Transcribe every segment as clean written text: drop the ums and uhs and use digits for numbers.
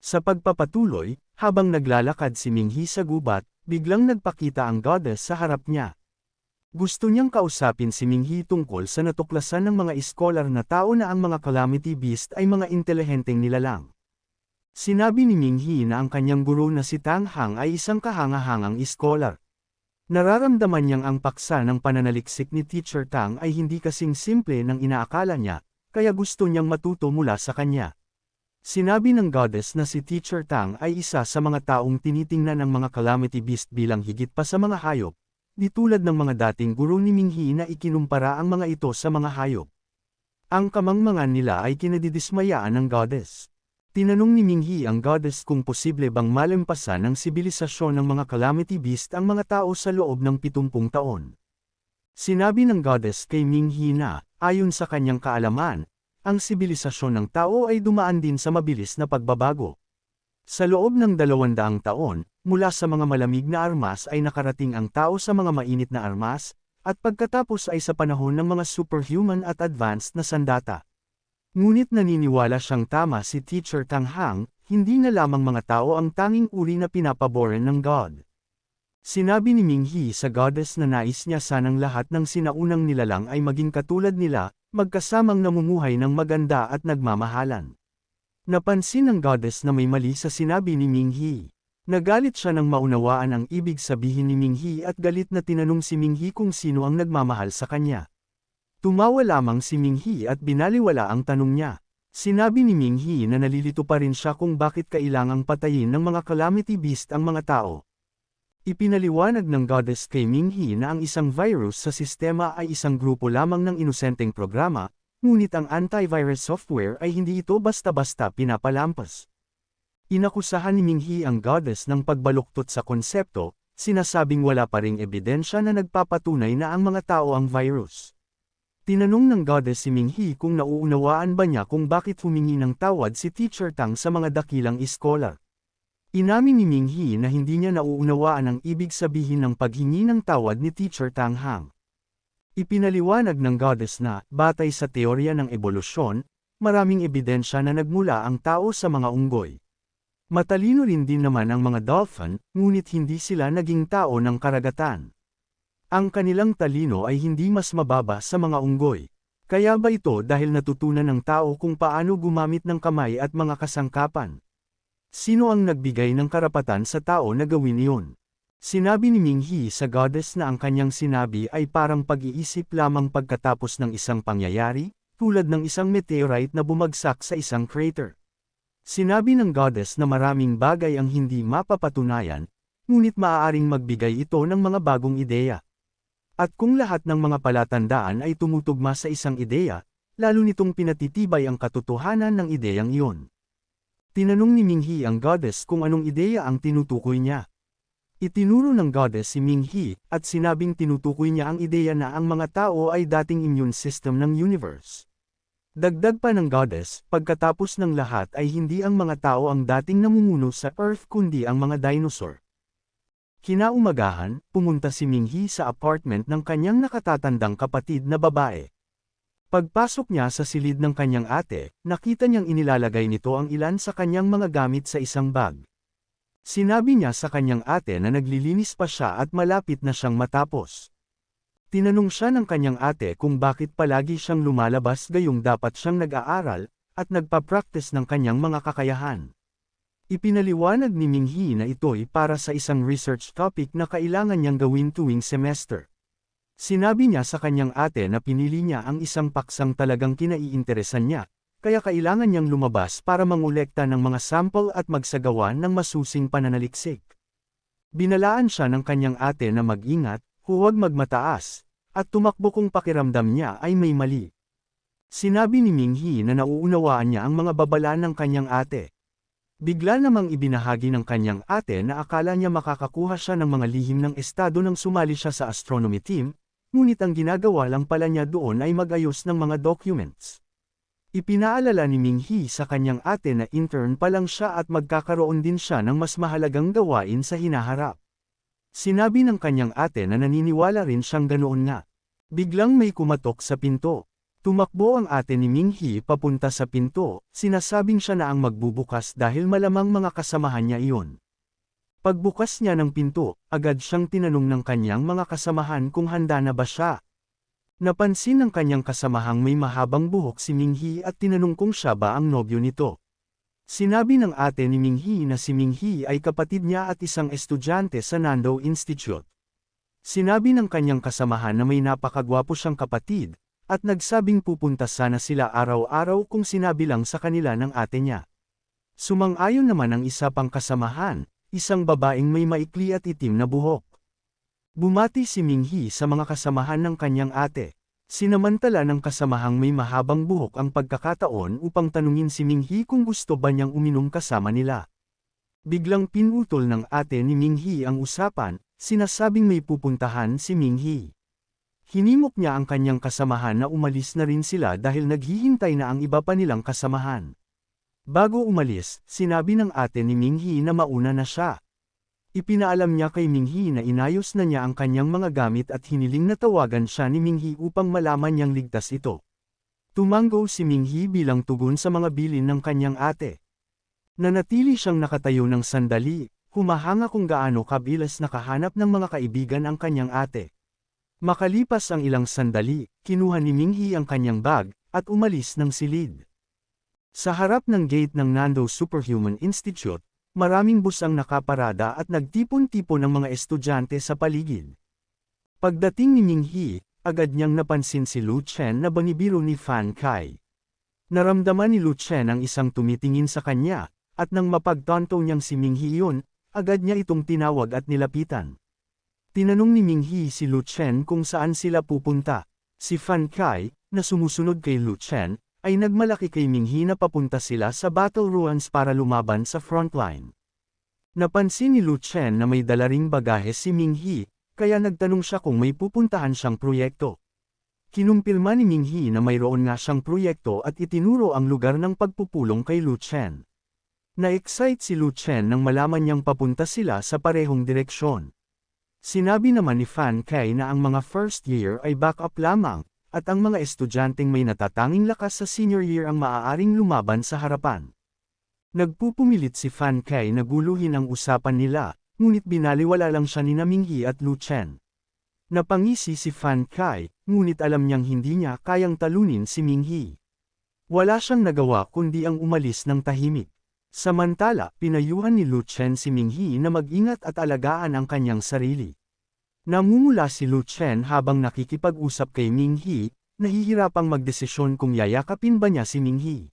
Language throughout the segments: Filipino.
Sa pagpapatuloy, habang naglalakad si Minghi sa gubat, biglang nagpakita ang goddess sa harap niya. Gusto niyang kausapin si Minghi tungkol sa natuklasan ng mga iskolar na tao na ang mga Calamity Beast ay mga intelihenteng nilalang. Sinabi ni Minghi na ang kanyang guro na si Tang Hang ay isang kahangahangang iskolar. Nararamdaman niyang ang paksa ng pananaliksik ni Teacher Tang ay hindi kasing simple ng inaakala niya, kaya gusto niyang matuto mula sa kanya. Sinabi ng goddess na si Teacher Tang ay isa sa mga taong tinitingnan ng mga Calamity Beast bilang higit pa sa mga hayop, di tulad ng mga dating guro ni Minghi na ikinumpara ang mga ito sa mga hayop. Ang kamangmangan nila ay kinadidismayaan ng goddess. Tinanong ni Minghi ang goddess kung posible bang malampasan ng sibilisasyon ng mga Calamity Beast ang mga tao sa loob ng 70 taon. Sinabi ng goddess kay Minghi na, ayon sa kanyang kaalaman, ang sibilisasyon ng tao ay dumaan din sa mabilis na pagbabago. Sa loob ng 200 taon, mula sa mga malamig na armas ay nakarating ang tao sa mga mainit na armas, at pagkatapos ay sa panahon ng mga superhuman at advanced na sandata. Ngunit naniniwala siyang tama si Teacher Tang Hang, hindi na lamang mga tao ang tanging uri na pinapaboran ng God. Sinabi ni Minghi sa goddess na nais niya sanang lahat ng sinaunang nilalang ay maging katulad nila, magkasamang namumuhay ng maganda at nagmamahalan. Napansin ng goddess na may mali sa sinabi ni Minghi. Nagalit siya nang maunawaan ang ibig sabihin ni Minghi at galit na tinanong si Minghi kung sino ang nagmamahal sa kanya. Tumawa lamang si Minghi at binaliwala ang tanong niya. Sinabi ni Minghi na nalilito pa rin siya kung bakit kailangang patayin ng mga Calamity Beast ang mga tao. Ipinaliwanag ng goddess kay Minghi na ang isang virus sa sistema ay isang grupo lamang ng inosenteng programa, ngunit ang antivirus software ay hindi ito basta-basta pinapalampas. Inakusahan ni Minghi ang goddess ng pagbaluktot sa konsepto, sinasabing wala pa ring ebidensya na nagpapatunay na ang mga tao ang virus. Tinanong ng goddess si Minghi kung nauunawaan ba niya kung bakit humingi ng tawad si Teacher Tang sa mga dakilang iskolar. Inamin ni Minghi na hindi niya nauunawaan ang ibig sabihin ng paghingi ng tawad ni Teacher Tang Hang. Ipinaliwanag ng goddess na, batay sa teorya ng ebolusyon, maraming ebidensya na nagmula ang tao sa mga unggoy. Matalino rin din naman ang mga dolphin, ngunit hindi sila naging tao ng karagatan. Ang kanilang talino ay hindi mas mababa sa mga unggoy. Kaya ba ito dahil natutunan ng tao kung paano gumamit ng kamay at mga kasangkapan? Sino ang nagbigay ng karapatan sa tao na gawin iyon? Sinabi ni Minghi sa goddess na ang kanyang sinabi ay parang pag-iisip lamang pagkatapos ng isang pangyayari, tulad ng isang meteorite na bumagsak sa isang crater. Sinabi ng goddess na maraming bagay ang hindi mapapatunayan, ngunit maaaring magbigay ito ng mga bagong ideya. At kung lahat ng mga palatandaan ay tumutugma sa isang ideya, lalo nitong pinatitibay ang katotohanan ng ideyang iyon. Tinanong ni Minghi ang goddess kung anong ideya ang tinutukoy niya. Itinuro ng goddess si Minghi, at sinabing tinutukoy niya ang ideya na ang mga tao ay dating immune system ng universe. Dagdag pa ng goddess, pagkatapos ng lahat ay hindi ang mga tao ang dating namumuno sa Earth kundi ang mga dinosaur. Kinaumagahan, pumunta si Minghi sa apartment ng kanyang nakatatandang kapatid na babae. Pagpasok niya sa silid ng kanyang ate, nakita niyang inilalagay nito ang ilan sa kanyang mga gamit sa isang bag. Sinabi niya sa kanyang ate na naglilinis pa siya at malapit na siyang matapos. Tinanong siya ng kanyang ate kung bakit palagi siyang lumalabas gayong dapat siyang nag-aaral, at nagpa-practice ng kanyang mga kakayahan. Ipinaliwanag ni Minghi na ito'y para sa isang research topic na kailangan niyang gawin tuwing semester. Sinabi niya sa kanyang ate na pinili niya ang isang paksang talagang kinaiinteresan niya, kaya kailangan niyang lumabas para mangolekta ng mga sample at magsagawa ng masusing pananaliksik. Binalaan siya ng kanyang ate na mag-ingat, huwag magmataas, at tumakbo kung pakiramdam niya ay may mali. Sinabi ni Minghi na nauunawaan niya ang mga babala ng kanyang ate. Bigla namang ibinahagi ng kanyang ate na akala niya makakakuha siya ng mga lihim ng estado nang sumali siya sa astronomy team, ngunit ang ginagawa lang pala niya doon ay mag-ayos ng mga documents. Ipinaalala ni Minghi sa kanyang ate na intern pa lang siya at magkakaroon din siya ng mas mahalagang gawain sa hinaharap. Sinabi ng kanyang ate na naniniwala rin siyang ganoon nga. Biglang may kumatok sa pinto. Tumakbo ang ate ni Minghee papunta sa pinto, sinasabing siya na ang magbubukas dahil malamang mga kasamahan niya iyon. Pagbukas niya ng pinto, agad siyang tinanong ng kanyang mga kasamahan kung handa na ba siya. Napansin ng kanyang kasamahang may mahabang buhok si Minghee at tinanong kung siya ba ang nobyo nito. Sinabi ng ate ni Minghee na si Minghee ay kapatid niya at isang estudyante sa Nando Institute. Sinabi ng kanyang kasamahan na may napakagwapo siyang kapatid, at nagsabing pupunta sana sila araw-araw kung sinabi lang sa kanila ng ate niya. Sumang-ayon naman ang isa pang kasamahan, isang babaeng may maikli at itim na buhok. Bumati si Minghee sa mga kasamahan ng kanyang ate. Sinamantala ng kasamahang may mahabang buhok ang pagkakataon upang tanungin si Minghee kung gusto ba niyang uminom kasama nila. Biglang pinutol ng ate ni Minghee ang usapan, sinasabing may pupuntahan si Minghee. Hinimok niya ang kanyang kasamahan na umalis na rin sila dahil naghihintay na ang iba pa nilang kasamahan. Bago umalis, sinabi ng ate ni Minghee na mauna na siya. Ipinaalam niya kay Minghee na inayos na niya ang kanyang mga gamit at hiniling na tawagan siya ni Minghee upang malaman niyang ligtas ito. Tumango si Minghee bilang tugon sa mga bilin ng kanyang ate. Nanatili siyang nakatayo ng sandali, humahanga kung gaano kabilis nakahanap ng mga kaibigan ang kanyang ate. Makalipas ang ilang sandali, kinuha ni Minghee ang kanyang bag, at umalis ng silid. Sa harap ng gate ng Nando Superhuman Institute, maraming bus ang nakaparada at nagtipon-tipon ng mga estudyante sa paligid. Pagdating ni Minghee, agad niyang napansin si Lu Chen na banibiro ni Fan Kai. Naramdaman ni Lu Chen ang isang tumitingin sa kanya, at nang mapagtanto niyang si Minghee yun, agad niya itong tinawag at nilapitan. Tinanong ni Minghee si Lu Chen kung saan sila pupunta. Si Fan Kai, na sumusunod kay Lu Chen, ay nagmalaki kay Minghee na papunta sila sa battle ruins para lumaban sa frontline. Napansin ni Lu Chen na may dala ring bagahe si Minghee, kaya nagtanong siya kung may pupuntahan siyang proyekto. Kinumpirma ni Minghee na mayroon nga siyang proyekto at itinuro ang lugar ng pagpupulong kay Lu Chen. Na-excite si Lu Chen nang malaman niyang papunta sila sa parehong direksyon. Sinabi naman ni Fan Kai na ang mga first year ay backup lamang, at ang mga estudyanteng may natatanging lakas sa senior year ang maaaring lumaban sa harapan. Nagpupumilit si Fan Kai na guluhin ang usapan nila, ngunit binaliwala lang siya ni Minghee at Lu Chen. Napangisi si Fan Kai, ngunit alam niyang hindi niya kayang talunin si Minghee. Wala siyang nagawa kundi ang umalis ng tahimik. Samantala, pinayuhan ni Lu Chen si Minghee na mag-ingat at alagaan ang kanyang sarili. Namumula si Lu Chen habang nakikipag-usap kay Minghee, nahihirapang magdesisyon kung yayakapin ba niya si Minghee.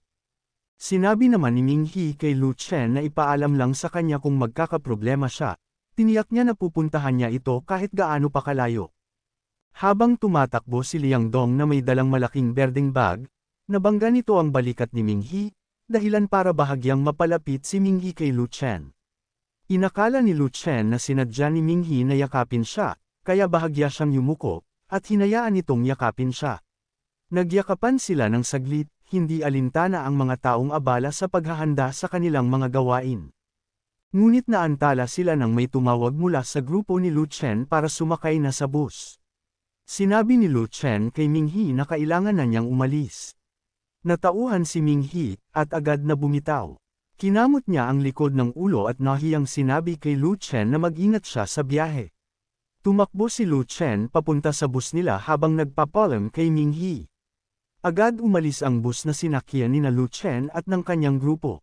Sinabi naman ni Minghee kay Lu Chen na ipaalam lang sa kanya kung magkakaproblema siya, tiniyak niya na pupuntahan niya ito kahit gaano pa kalayo. Habang tumatakbo si Liang Dong na may dalang malaking berdeng bag, nabangga nito ang balikat ni Minghee, dahilan para bahagyang mapalapit si Minghee kay Lu Chen. Inakala ni Lu Chen na sinadya ni Minghee na yakapin siya, kaya bahagya siyang yumuko, at hinayaan itong yakapin siya. Nagyakapan sila ng saglit, hindi alintana ang mga taong abala sa paghahanda sa kanilang mga gawain. Ngunit naantala sila nang may tumawag mula sa grupo ni Lu Chen para sumakay na sa bus. Sinabi ni Lu Chen kay Minghee na kailangan na niyang umalis. Natauhan si Minghee, at agad na bumitaw. Kinamot niya ang likod ng ulo at nahiyang sinabi kay Lu Chen na mag-ingat siya sa biyahe. Tumakbo si Lu Chen papunta sa bus nila habang nagpapalam kay Minghee. Agad umalis ang bus na sinakyan ni Lu Chen at ng kanyang grupo.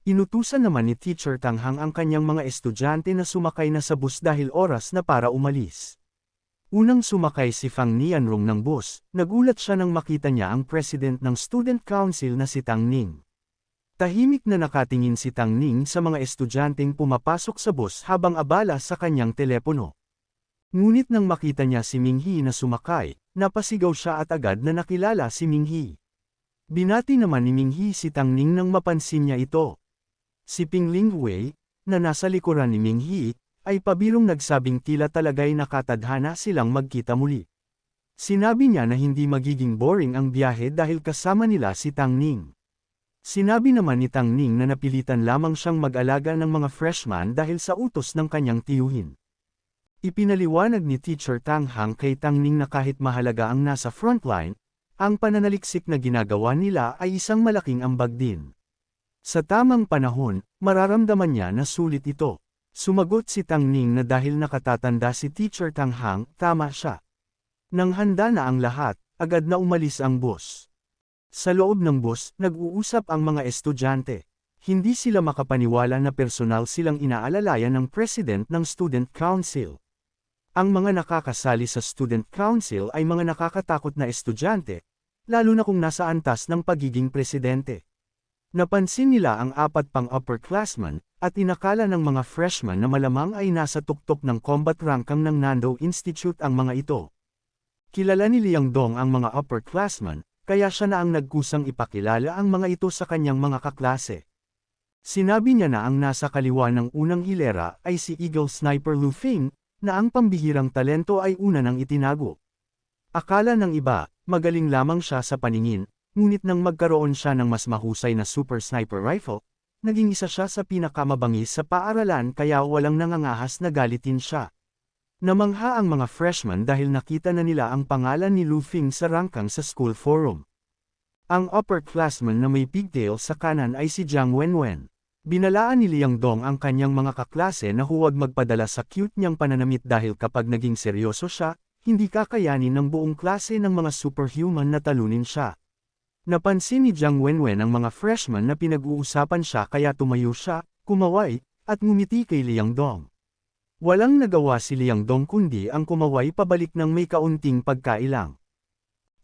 Inutusan naman ni Teacher Tang Hang ang kanyang mga estudyante na sumakay na sa bus dahil oras na para umalis. Unang sumakay si Fang Nianrong ng bus, nagulat siya nang makita niya ang president ng Student Council na si Tang Ning. Tahimik na nakatingin si Tang Ning sa mga estudyanteng pumapasok sa bus habang abala sa kanyang telepono. Ngunit nang makita niya si Minghee na sumakay, napasigaw siya at agad na nakilala si Minghee. Binati naman ni Minghee si Tang Ning nang mapansin niya ito. Si Ping Lingwei, na nasa likuran ni Minghee, ay pabirong nagsabing tila talagay nakatadhana silang magkita muli. Sinabi niya na hindi magiging boring ang biyahe dahil kasama nila si Tang Ning. Sinabi naman ni Tang Ning na napilitan lamang siyang mag-alaga ng mga freshman dahil sa utos ng kanyang tiyuhin. Ipinaliwanag ni Teacher Tang Hang kay Tang Ning na kahit mahalaga ang nasa frontline, ang pananaliksik na ginagawa nila ay isang malaking ambag din. Sa tamang panahon, mararamdaman niya na sulit ito. Sumagot si Tang Ning na dahil nakatatanda si Teacher Tang Hang, tama siya. Nang handa na ang lahat, agad na umalis ang bus. Sa loob ng bus, nag-uusap ang mga estudyante. Hindi sila makapaniwala na personal silang inaalalayan ng President ng Student Council. Ang mga nakakasali sa Student Council ay mga nakakatakot na estudyante, lalo na kung nasa antas ng pagiging presidente. Napansin nila ang 4 pang upperclassmen, at inakala ng mga freshmen na malamang ay nasa tuktok ng combat ranking ng Nando Institute ang mga ito. Kilala ni Liang Dong ang mga upperclassmen, kaya siya na ang nagkusang ipakilala ang mga ito sa kanyang mga kaklase. Sinabi niya na ang nasa kaliwa ng unang hilera ay si Eagle Sniper Lu Fing, na ang pambihirang talento ay una nang itinago. Akala ng iba, magaling lamang siya sa paningin, ngunit nang magkaroon siya ng mas mahusay na Super Sniper Rifle, naging isa siya sa pinakamabangis sa paaralan kaya walang nangangahas na galitin siya. Namangha ang mga freshmen dahil nakita na nila ang pangalan ni Lu Fing sa rangkang sa school forum. Ang upperclassman na may pigtail sa kanan ay si Jiang Wenwen. Binalaan ni Liang Dong ang kanyang mga kaklase na huwag magpadala sa cute niyang pananamit dahil kapag naging seryoso siya, hindi kakayanin ng buong klase ng mga superhuman na talunin siya. Napansin ni Jiang Wenwen ang mga freshmen na pinag-uusapan siya kaya tumayo siya, kumaway, at ngumiti kay Liang Dong. Walang nagawa si Liang Dong kundi ang kumaway pabalik ng may kaunting pagkailang.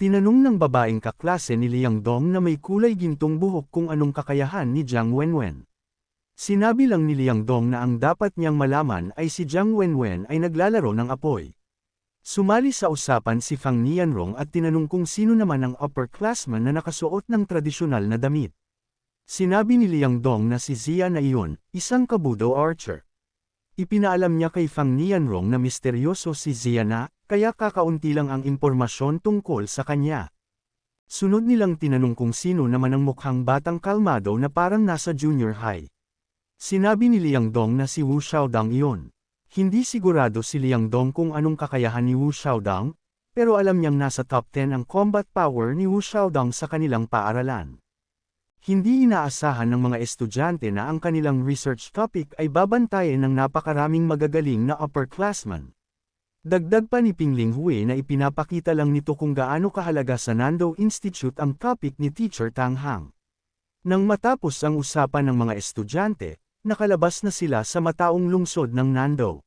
Tinanong ng babaeng kaklase ni Liang Dong na may kulay gintong buhok kung anong kakayahan ni Jiang Wenwen. Sinabi lang ni Liang Dong na ang dapat niyang malaman ay si Jiang Wenwen ay naglalaro ng apoy. Sumali sa usapan si Fang Nianrong at tinanong kung sino naman ang upperclassman na nakasuot ng tradisyonal na damit. Sinabi ni Liang Dong na si Zia na iyon, isang kabudo archer. Ipinaalam niya kay Fang Nianrong na misteryoso si Zia na, kaya kakaunti lang ang impormasyon tungkol sa kanya. Sunod nilang tinanong kung sino naman ang mukhang batang kalmado na parang nasa junior high. Sinabi ni Liang Dong na si Wu Xiaodang iyon. Hindi sigurado si Liang Dong kung anong kakayahan ni Wu Xiaodang, pero alam niyang nasa top 10 ang combat power ni Wu Xiaodang sa kanilang paaralan. Hindi inaasahan ng mga estudyante na ang kanilang research topic ay babantayan ng napakaraming magagaling na upperclassmen. Dagdag pa ni Pingling Hui na ipinapakita lang nito kung gaano kahalaga sa Nando Institute ang topic ni Teacher Tang Hang. Nang matapos ang usapan ng mga estudyante, nakalabas na sila sa mataong lungsod ng Nando.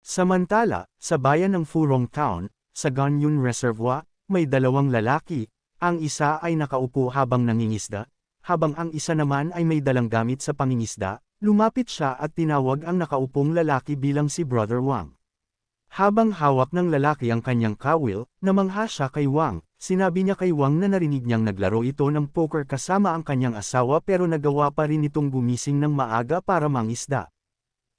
Samantala, sa bayan ng Furong Town, sa Ganyun Reservoir, may 2 lalaki, ang isa ay nakaupo habang nangingisda, habang ang isa naman ay may dalang gamit sa pangingisda, lumapit siya at tinawag ang nakaupong lalaki bilang si Brother Wang. Habang hawak ng lalaki ang kanyang kawil, namangha siya kay Wang. Sinabi niya kay Wang na narinig niyang naglaro ito ng poker kasama ang kanyang asawa pero nagawa pa rin itong gumising ng maaga para mangisda.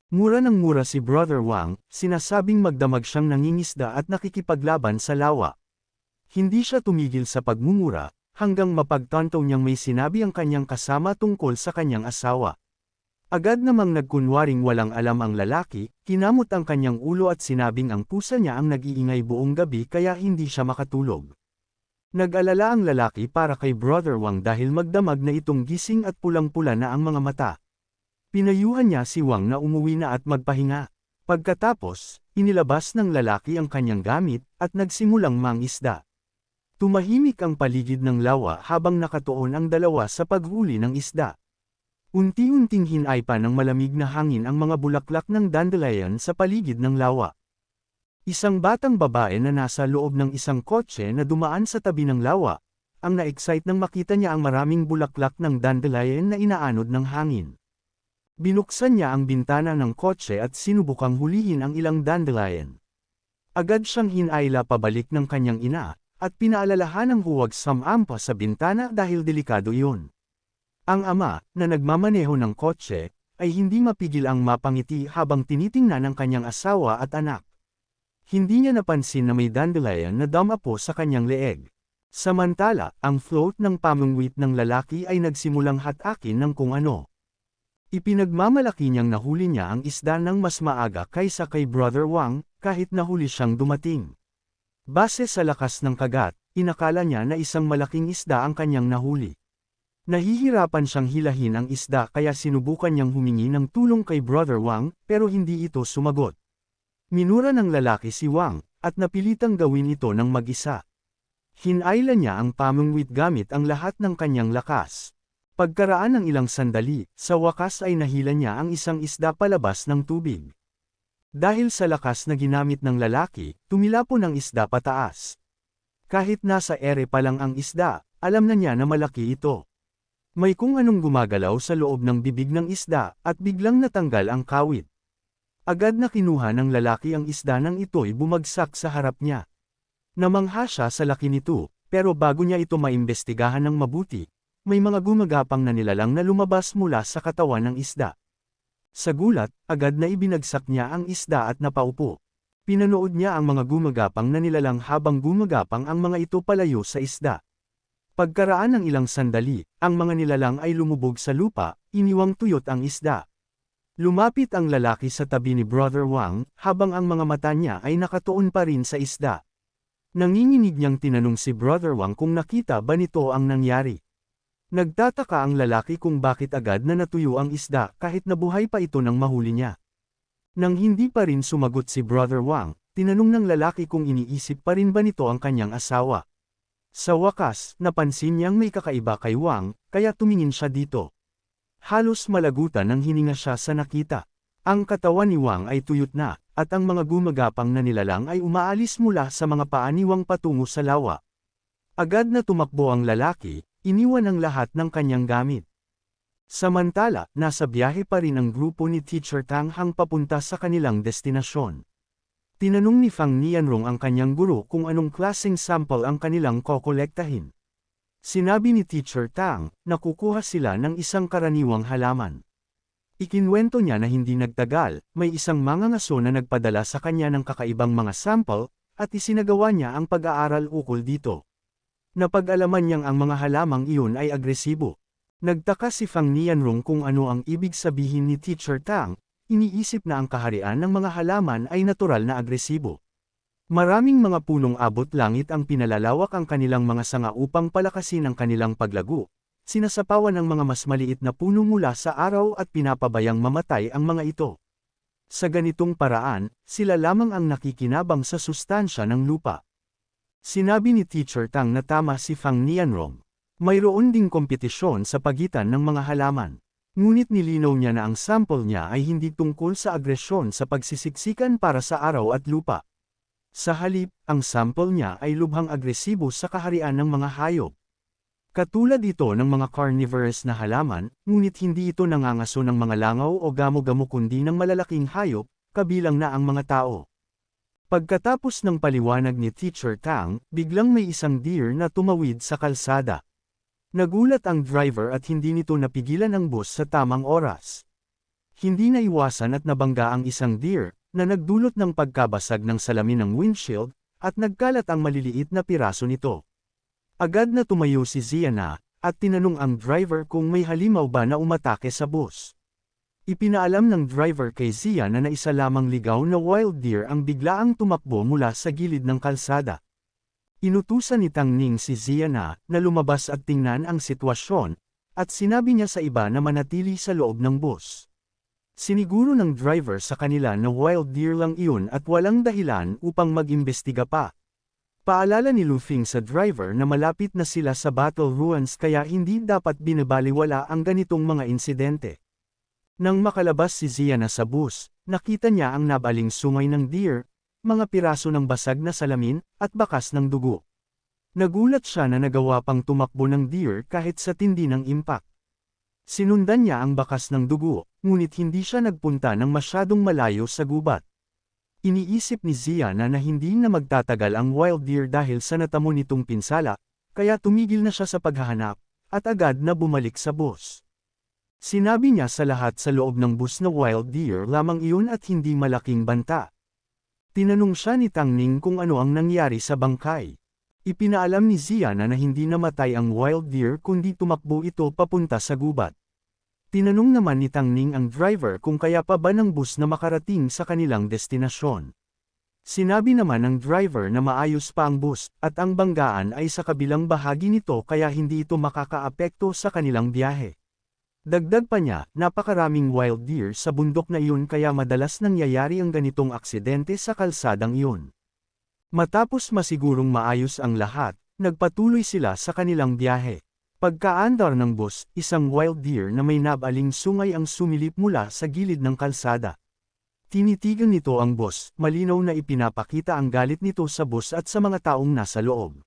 Mura ng mura si Brother Wang, sinasabing magdamag siyang nangingisda at nakikipaglaban sa lawa. Hindi siya tumigil sa pagmumura, hanggang mapagtanto niyang may sinabi ang kanyang kasama tungkol sa kanyang asawa. Agad namang nagkunwaring walang alam ang lalaki, kinamot ang kanyang ulo at sinabing ang pusa niya ang nag-iingay buong gabi kaya hindi siya makatulog. Nag-alala ang lalaki para kay Brother Wang dahil magdamag na itong gising at pulang-pula na ang mga mata. Pinayuhan niya si Wang na umuwi na at magpahinga. Pagkatapos, inilabas ng lalaki ang kanyang gamit at nagsimulang mangisda. Tumahimik ang paligid ng lawa habang nakatuon ang dalawa sa paghuli ng isda. Unti-unting hinay pa ng malamig na hangin ang mga bulaklak ng dandelion sa paligid ng lawa. Isang batang babae na nasa loob ng isang kotse na dumaan sa tabi ng lawa, ang na-excite nang makita niya ang maraming bulaklak ng dandelion na inaanod ng hangin. Binuksan niya ang bintana ng kotse at sinubukang hulihin ang ilang dandelion. Agad siyang hinayla pabalik ng kanyang ina, at pinaalalahan ng huwag samampa sa bintana dahil delikado iyon. Ang ama, na nagmamaneho ng kotse, ay hindi mapigil ang mapangiti habang tinitingnan ng kanyang asawa at anak. Hindi niya napansin na may dandelion na damapo sa kanyang leeg. Samantala, ang float ng pamungwit ng lalaki ay nagsimulang hatakin ng kung ano. Ipinagmamalaki niyang nahuli niya ang isda ng mas maaga kaysa kay Brother Wang, kahit nahuli siyang dumating. Base sa lakas ng kagat, inakala niya na isang malaking isda ang kanyang nahuli. Nahihirapan siyang hilahin ang isda kaya sinubukan niyang humingi ng tulong kay Brother Wang, pero hindi ito sumagot. Minura ng lalaki si Wang, at napilitang gawin ito ng mag-isa. Hinailan niya ang pamungwit gamit ang lahat ng kanyang lakas. Pagkaraan ng ilang sandali, sa wakas ay nahila niya ang isang isda palabas ng tubig. Dahil sa lakas na ginamit ng lalaki, tumilapon ang isda pataas. Kahit nasa ere pa lang ang isda, alam na niya na malaki ito. May kung anong gumagalaw sa loob ng bibig ng isda, at biglang natanggal ang kawit. Agad na kinuha ng lalaki ang isda nang ito'y bumagsak sa harap niya. Namangha siya sa laki nito, pero bago niya ito maimbestigahan ng mabuti, may mga gumagapang na nilalang na lumabas mula sa katawan ng isda. Sa gulat, agad na ibinagsak niya ang isda at napaupo. Pinanood niya ang mga gumagapang na nilalang habang gumagapang ang mga ito palayo sa isda. Pagkaraan ng ilang sandali, ang mga nilalang ay lumubog sa lupa, iniwang tuyot ang isda. Lumapit ang lalaki sa tabi ni Brother Wang, habang ang mga mata niya ay nakatuon pa rin sa isda. Nanginginig niyang tinanong si Brother Wang kung nakita ba nito ang nangyari. Nagtataka ang lalaki kung bakit agad na natuyo ang isda kahit nabuhay pa ito nang mahuli niya. Nang hindi pa rin sumagot si Brother Wang, tinanong ng lalaki kung iniisip pa rin ba nito ang kanyang asawa. Sa wakas, napansin niyang may kakaiba kay Wang, kaya tumingin siya dito. Halos malagutan nang hininga siya sa nakita. Ang katawan ni Wang ay tuyot na, at ang mga gumagapang na nilalang ay umaalis mula sa mga paa ni Wang patungo sa lawa. Agad na tumakbo ang lalaki, iniwan ang lahat ng kanyang gamit. Samantala, nasa biyahe pa rin ang grupo ni Teacher Tang hang papunta sa kanilang destinasyon. Tinanong ni Fang Nianrong ang kanyang guro kung anong klaseng sample ang kanilang kokolektahin. Sinabi ni Teacher Tang, na kukuha sila ng isang karaniwang halaman. Ikinwento niya na hindi nagtagal, may isang mangangaso na nagpadala sa kanya ng kakaibang mga sample, at isinagawa niya ang pag-aaral ukol dito. Napag-alaman niyang ang mga halamang iyon ay agresibo. Nagtaka si Fang Nianrong kung ano ang ibig sabihin ni Teacher Tang, iniisip na ang kaharian ng mga halaman ay natural na agresibo. Maraming mga punong abot langit ang pinalalawak ang kanilang mga sanga upang palakasin ang kanilang paglago. Sinasapawan ng mga mas maliit na puno mula sa araw at pinapabayang mamatay ang mga ito. Sa ganitong paraan, sila lamang ang nakikinabang sa sustansya ng lupa. Sinabi ni Teacher Tang na tama si Fang Nianrong. Mayroon ding kompetisyon sa pagitan ng mga halaman. Ngunit nilinaw niya na ang sample niya ay hindi tungkol sa agresyon sa pagsisiksikan para sa araw at lupa. Sa halip, ang sample niya ay lubhang agresibo sa kaharian ng mga hayop. Katulad ito ng mga carnivorous na halaman, ngunit hindi ito nangangaso ng mga langaw o gamo-gamo kundi ng malalaking hayop, kabilang na ang mga tao. Pagkatapos ng paliwanag ni Teacher Tang, biglang may isang deer na tumawid sa kalsada. Nagulat ang driver at hindi nito napigilan ang bus sa tamang oras. Hindi naiwasan at nabangga ang isang deer, na nagdulot ng pagkabasag ng salamin ng windshield, at nagkalat ang maliliit na piraso nito. Agad na tumayo si Ziana, at tinanong ang driver kung may halimaw ba na umatake sa bus. Ipinaalam ng driver kay Ziana na isa lamang ligaw na wild deer ang biglaang tumakbo mula sa gilid ng kalsada. Inutusan ni Tang Ning si Ziana na lumabas at tingnan ang sitwasyon, at sinabi niya sa iba na manatili sa loob ng bus. Siniguro ng driver sa kanila na wild deer lang iyon at walang dahilan upang mag-imbestiga pa. Paalala ni Lu Fing sa driver na malapit na sila sa battle ruins kaya hindi dapat binabaliwala ang ganitong mga insidente. Nang makalabas si Ziana sa bus, nakita niya ang nabaling sungay ng deer, mga piraso ng basag na salamin, at bakas ng dugo. Nagulat siya na nagawa pang tumakbo ng deer kahit sa tindi ng impact. Sinundan niya ang bakas ng dugo, ngunit hindi siya nagpunta ng masyadong malayo sa gubat. Iniisip ni Ziana na hindi na magtatagal ang wild deer dahil sa natamo nitong pinsala, kaya tumigil na siya sa paghahanap, at agad na bumalik sa bus. Sinabi niya sa lahat sa loob ng bus na wild deer lamang iyon at hindi malaking banta. Tinanong siya ni Tang Ning kung ano ang nangyari sa bangkay. Ipinaalam ni Ziana na hindi namatay ang wild deer kundi tumakbo ito papunta sa gubat. Tinanong naman ni Tang Ning ang driver kung kaya pa ba ng bus na makarating sa kanilang destinasyon. Sinabi naman ng driver na maayos pa ang bus, at ang banggaan ay sa kabilang bahagi nito kaya hindi ito makakaapekto sa kanilang biyahe. Dagdag pa niya, napakaraming wild deer sa bundok na iyon kaya madalas nangyayari ang ganitong aksidente sa kalsadang iyon. Matapos masigurong maayos ang lahat, nagpatuloy sila sa kanilang biyahe. Pagkaandar ng bus, isang wild deer na may nabaling sungay ang sumilip mula sa gilid ng kalsada. Tinitigan nito ang bus, malinaw na ipinapakita ang galit nito sa bus at sa mga taong nasa loob.